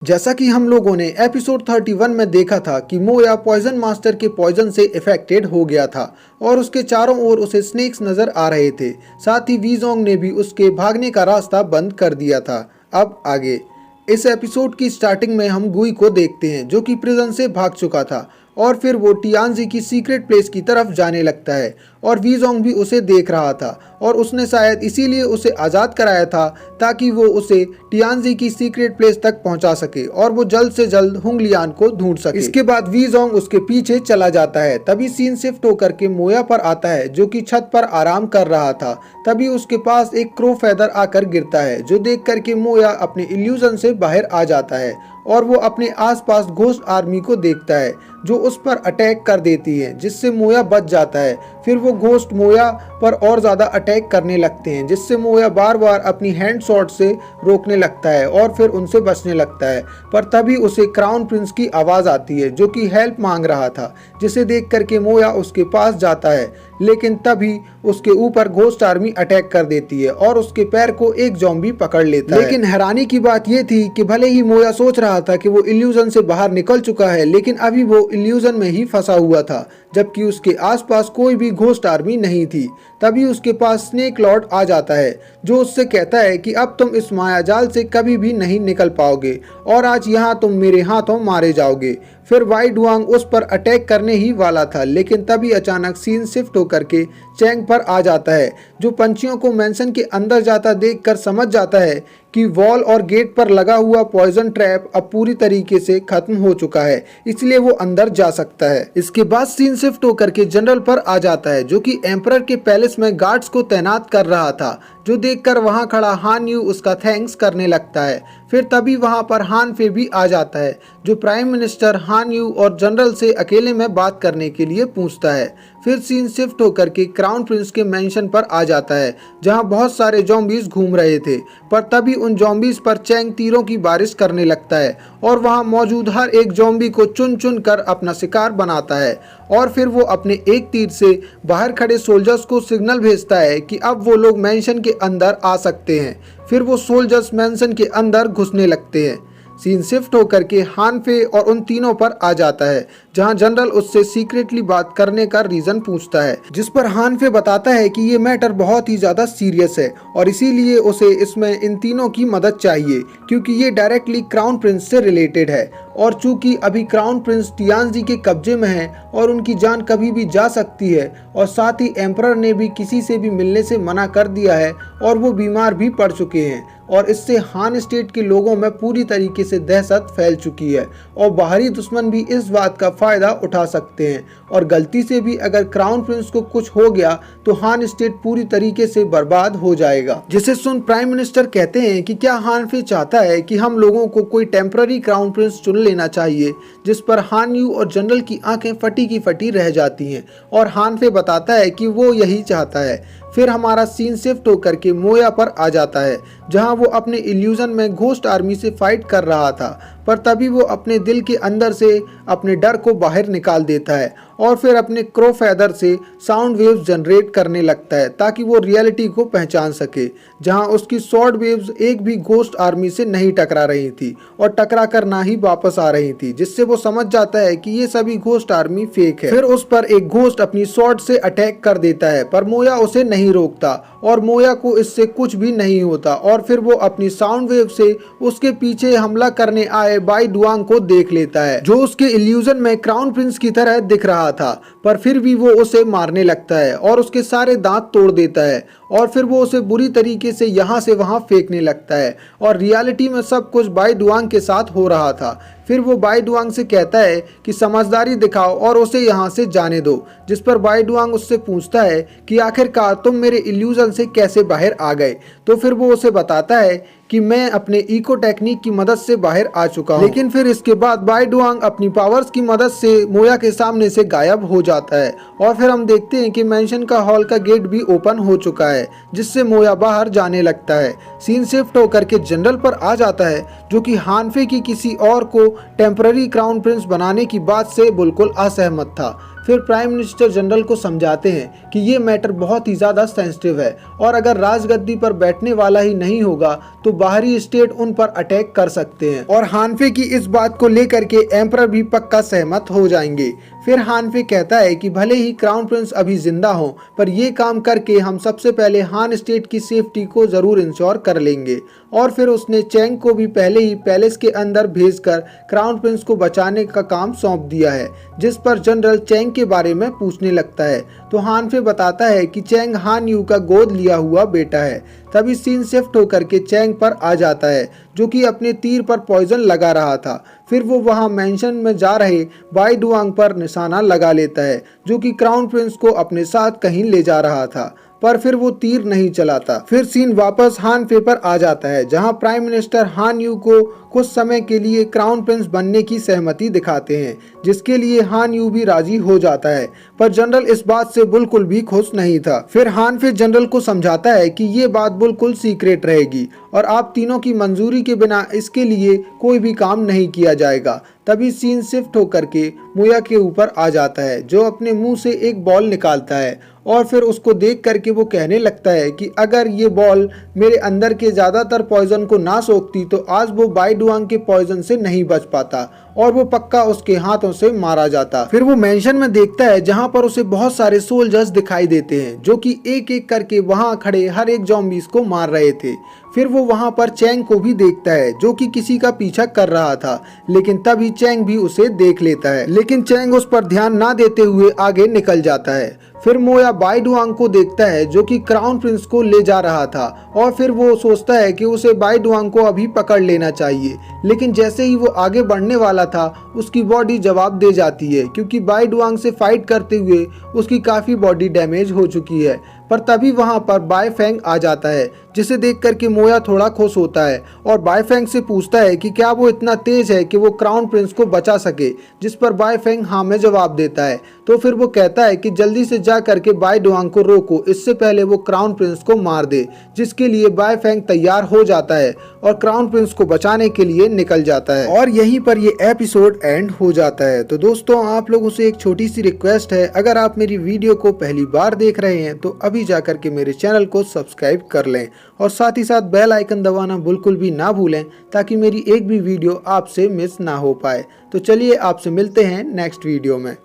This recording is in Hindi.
जैसा कि हम लोगों ने एपिसोड 31 में देखा था कि मोया पॉइजन मास्टर के पॉइजन से इफेक्टेड हो गया था और उसके चारों ओर उसे स्नेक्स नजर आ रहे थे। साथ ही वीजोंग ने भी उसके भागने का रास्ता बंद कर दिया था। अब आगे इस एपिसोड की स्टार्टिंग में हम गुई को देखते हैं जो कि प्रिजन से भाग चुका था और फिर वो टियानजी की सीक्रेट प्लेस की तरफ जाने लगता है और वीजोंग भी उसे देख रहा था और उसने शायद इसीलिए उसे आज़ाद कराया था ताकि वो उसे टियानजी की सीक्रेट प्लेस तक पहुंचा सके और वो जल्द से जल्द हुंगलियान को ढूंढ सके। इसके बाद वीजोंग उसके पीछे चला जाता है। तभी सीन शिफ्ट होकर के मोया पर आता है जो कि छत पर आराम कर रहा था। तभी उसके पास एक क्रो फेदर आकर गिरता है जो देख करके मोया अपने इल्यूजन से बाहर आ जाता है और वो अपने आसपास घोस्ट आर्मी को देखता है जो उस पर अटैक कर देती है जिससे मोया बच जाता है। फिर वो घोस्ट मोया पर और ज़्यादा अटैक करने लगते हैं जिससे मोया बार बार अपनी हैंड शॉट से रोकने लगता है और फिर उनसे बचने लगता है। पर तभी उसे क्राउन प्रिंस की आवाज़ आती है जो कि हेल्प मांग रहा था, जिसे देख करके मोया उसके पास जाता है लेकिन तभी उसके ऊपर घोस्ट आर्मी अटैक कर देती है और उसके पैर को एक ज़ॉम्बी पकड़ लेता है। लेकिन हैरानी की बात यह थी कि भले ही मोया सोच रहा था कि वो इल्यूजन से बाहर निकल चुका है लेकिन अभी वो इल्यूजन में ही फंसा हुआ था जबकि उसके आसपास कोई भी घोस्ट आर्मी नहीं थी। तभी उसके पास स्नेक लॉर्ड आ जाता है जो उससे कहता है कि अब तुम इस मायाजाल से कभी भी नहीं निकल पाओगे और आज यहाँ तुम मेरे हाथों मारे जाओगे। फिर वाई डुआंग उस पर अटैक करने ही वाला था लेकिन तभी अचानक सीन शिफ्ट होकर के चैंग पर आ जाता है जो पंछियों को मैंसन के अंदर जाता देखकर समझ जाता है कि वॉल और गेट पर लगा हुआ पॉइजन ट्रैप अब पूरी तरीके से खत्म हो चुका है, इसलिए वो अंदर जा सकता है। इसके बाद सीन शिफ्ट होकर के जनरल पर आ जाता है जो कि एम्परर के पैलेस में गार्ड्स को तैनात कर रहा था, जो देखकर वहां खड़ा हान यू उसका थैंक्स करने लगता है। फिर तभी वहां पर हान फे भी आ जाता है जो प्राइम मिनिस्टर हान यू और जनरल से अकेले में बात करने के लिए पूछता है। फिर सीन शिफ्ट होकर के क्राउन प्रिंस के मेंशन पर आ जाता है जहां बहुत सारे ज़ॉम्बीज घूम रहे थे, पर तभी उन ज़ॉम्बीज पर चैंग तीरों की बारिश करने लगता है और वहां मौजूद हर एक ज़ॉम्बी को चुन चुन कर अपना शिकार बनाता है और फिर वो अपने एक तीर से बाहर खड़े सोल्जर्स को सिग्नल भेजता है कि अब वो लोग मेंशन के अंदर आ सकते हैं। फिर वो सोल्जर्स मेंशन के अंदर घुसने लगते हैं। सीन शिफ्ट होकर के हान फे और उन तीनों पर आ जाता है जहां जनरल उससे सीक्रेटली बात करने का रीजन पूछता है, जिस पर हान फे बताता है कि ये मैटर बहुत ही ज्यादा सीरियस है और इसीलिए उसे इसमें इन तीनों की मदद चाहिए क्योंकि ये डायरेक्टली क्राउन प्रिंस से रिलेटेड है और चूंकि अभी क्राउन प्रिंस टियानजी के कब्जे में है और उनकी जान कभी भी जा सकती है और साथ ही एम्परर ने भी किसी से भी मिलने से मना कर दिया है और वो बीमार भी पड़ चुके हैं और इससे हान स्टेट के लोगों में पूरी तरीके से दहशत फैल चुकी है और बाहरी दुश्मन भी इस बात का फायदा उठा सकते हैं और गलती से भी अगर क्राउन प्रिंस को कुछ हो गया तो हान स्टेट पूरी तरीके से बर्बाद हो जाएगा। जिसे सुन प्राइम मिनिस्टर कहते हैं कि क्या हान फे चाहता है कि हम लोगों को कोई टेम्पररी क्राउन प्रिंस चुन लेना चाहिए, जिस पर हान यू और जनरल की आंखें फटी की फटी रह जाती हैं और हान फे बताता है कि वो यही चाहता है। फिर हमारा सीन शिफ्ट होकर के मोया पर आ जाता है जहां वो अपने इल्यूजन में घोस्ट आर्मी से फाइट कर रहा था, पर तभी वो अपने दिल के अंदर से अपने डर को बाहर निकाल देता है और फिर अपने क्रो फेदर से साउंड वेव्स जनरेट करने लगता है ताकि वो रियलिटी को पहचान सके, जहां उसकी शॉर्ट वेव्स एक भी घोस्ट आर्मी से नहीं टकरा रही थी और टकरा कर ना ही वापस आ रही थी, जिससे वो समझ जाता है कि ये सभी घोस्ट आर्मी फेक है। फिर उस पर एक घोस्ट अपनी शॉर्ट से अटैक कर देता है पर मोया उसे नहीं रोकता और मोया को इससे कुछ भी नहीं होता और फिर वो अपनी साउंड वेव से उसके पीछे हमला करने आए वाई डुआंग को देख लेता है जो उसके इल्यूजन में क्राउन प्रिंस की तरह दिख रहा था, पर फिर भी वो उसे मारने लगता है और उसके सारे दांत तोड़ देता है और फिर वो उसे बुरी तरीके से यहाँ से वहाँ फेंकने लगता है और रियलिटी में सब कुछ वाई डुआंग के साथ हो रहा था। फिर वो वाई डुआंग से कहता है कि समझदारी दिखाओ और उसे यहाँ से जाने दो, जिस पर वाई डुआंग उससे पूछता है कि आखिरकार तुम मेरे इल्यूजन से कैसे बाहर आ गए। तो फिर वो उसे बताता है कि मैं अपने इको टेक्निक की मदद से बाहर आ चुका हूँ। लेकिन फिर इसके बाद वाई डुआंग अपनी पावर्स की मदद से मोया के सामने से गायब हो जाता है और फिर हम देखते हैं कि मेंशन का हॉल का गेट भी ओपन हो चुका है जिससे मोया बाहर जाने लगता है। सीन शिफ्ट होकर के जनरल पर आ जाता है जो कि हानफे की किसी और को टेम्पररी क्राउन प्रिंस बनाने की बात से बिल्कुल असहमत था। फिर प्राइम मिनिस्टर जनरल को समझाते हैं कि ये मैटर बहुत ही ज़्यादा सेंसिटिव है और अगर राजगद्दी पर बैठने वाला ही नहीं होगा तो बाहरी स्टेट उन पर अटैक कर सकते हैं और हानफे की इस बात को लेकर के एम्परर भी पक्का सहमत हो जाएंगे। फिर हानफे कहता है कि भले ही क्राउन प्रिंस अभी जिंदा हो पर ये काम करके हम सबसे पहले हान स्टेट की सेफ्टी को जरूर इंश्योर कर लेंगे और फिर उसने चैंग को भी पहले ही पैलेस के अंदर भेजकर क्राउन प्रिंस को बचाने का काम सौंप दिया है, जिस पर जनरल चैंग के बारे में पूछने लगता है तो हानफे बताता है कि चैंग हान यू का गोद लिया हुआ बेटा है। तभी सीन शिफ्ट होकर के चैंग पर आ जाता है जो कि अपने तीर पर पॉइजन लगा रहा था। फिर वो वहां मेंशन में जा रहे बाई डुआंग पर निशाना लगा लेता है जो कि क्राउन प्रिंस को अपने साथ कहीं ले जा रहा था, पर फिर वो तीर नहीं चलाता। फिर सीन वापस हानफे पर आ जाता है जहां प्राइम मिनिस्टर हान यू को कुछ समय के लिए क्राउन प्रिंस बनने की सहमति दिखाते हैं, जिसके लिए हान यू भी राजी हो जाता है, पर जनरल इस बात से बिल्कुल भी खुश नहीं था। फिर हानफे जनरल को समझाता है कि ये बात बिल्कुल सीक्रेट रहेगी और आप तीनों की मंजूरी के बिना इसके लिए कोई भी काम नहीं किया जाएगा। तभी सीन शिफ्ट होकर के मोया के ऊपर आ जाता है जो अपने मुंह से एक बॉल निकालता है और फिर उसको देख करके वो कहने लगता है कि अगर ये बॉल मेरे अंदर के ज़्यादातर पॉइजन को ना सोखती तो आज वो बाई डुआंग के पॉइजन से नहीं बच पाता और वो पक्का उसके हाथों से मारा जाता। फिर वो मेंशन में देखता है जहां पर उसे बहुत सारे सोल्जर्स दिखाई देते हैं जो कि एक एक करके वहां खड़े हर एक ज़ॉम्बीज़ को मार रहे थे। फिर वो वहां पर चैंग को भी देखता है जो कि किसी का पीछा कर रहा था, लेकिन तभी चैंग भी उसे देख लेता है, लेकिन चैंग उस पर ध्यान ना देते हुए आगे निकल जाता है। फिर मोया बाई डुआंग को देखता है जो कि क्राउन प्रिंस को ले जा रहा था और फिर वो सोचता है कि उसे बाई डुआंग को अभी पकड़ लेना चाहिए, लेकिन जैसे ही वो आगे बढ़ने वाला था उसकी बॉडी जवाब दे जाती है क्योंकि बाई डुआंग से फाइट करते हुए उसकी काफ़ी बॉडी डैमेज हो चुकी है। पर तभी वहां पर बाई फेंग आ जाता है जिसे देख करके मोया थोड़ा खुश होता है और बाई फेंग से पूछता है कि क्या वो इतना तेज है कि वो क्राउन प्रिंस को बचा सके, जिस पर बाई फेंग हाँ में जवाब देता है। तो फिर वो कहता है कि जल्दी से जा करके बाई डुआंग को रोको, इससे पहले वो क्राउन प्रिंस को मार दे, जिसके लिए बाई फेंग तैयार हो जाता है और क्राउन प्रिंस को बचाने के लिए निकल जाता है और यहीं पर ये एपिसोड एंड हो जाता है। तो दोस्तों आप लोगों से एक छोटी सी रिक्वेस्ट है, अगर आप मेरी वीडियो को पहली बार देख रहे हैं तो अभी जाकर के मेरे चैनल को सब्सक्राइब कर लें और साथ ही साथ बेल आइकन दबाना बिल्कुल भी ना भूलें ताकि मेरी एक भी वीडियो आपसे मिस ना हो पाए। तो चलिए आपसे मिलते हैं नेक्स्ट वीडियो में।